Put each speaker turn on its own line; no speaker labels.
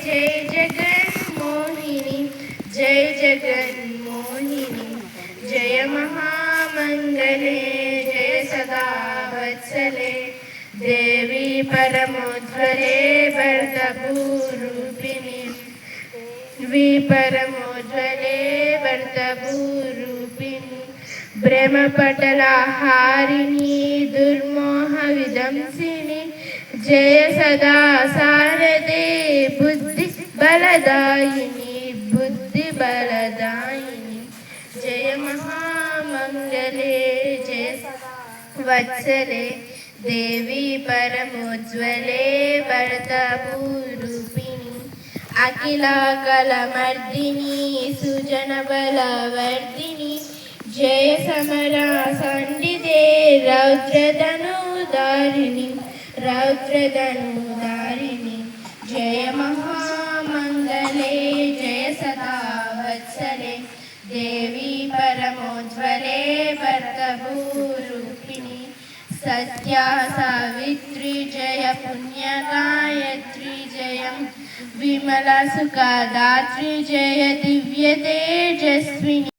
जय जगन्मोहिनी जय जगन्मोहिनी जय महामंगले जय सदा वत्सले देवी परमोज्ज्वले वर्तभूरूपिणी परमोज्ज्वले वर्तभूरूपिणी ब्रह्मपटलाहारिणी दुर्मोहविदंसिनी जय सदा सारदे बुद्धि बलदायिनी जय महामंगले जय वत्सले देवी परमोज्ज्वले वर्तभूरूपिणी अखिलाकलमर्दिनी सुजनबलवर्धिनी जय समरा संडिते रौद्रधनुधारिणी जय महामंगले जय सदा वत्सले देवी परमोज्ज्वले वर्तभूरूपिणी सत्या सावित्री जय पुण्यगायत्री जय विमला सुखदात्री जय दिव्य तेजस्विनी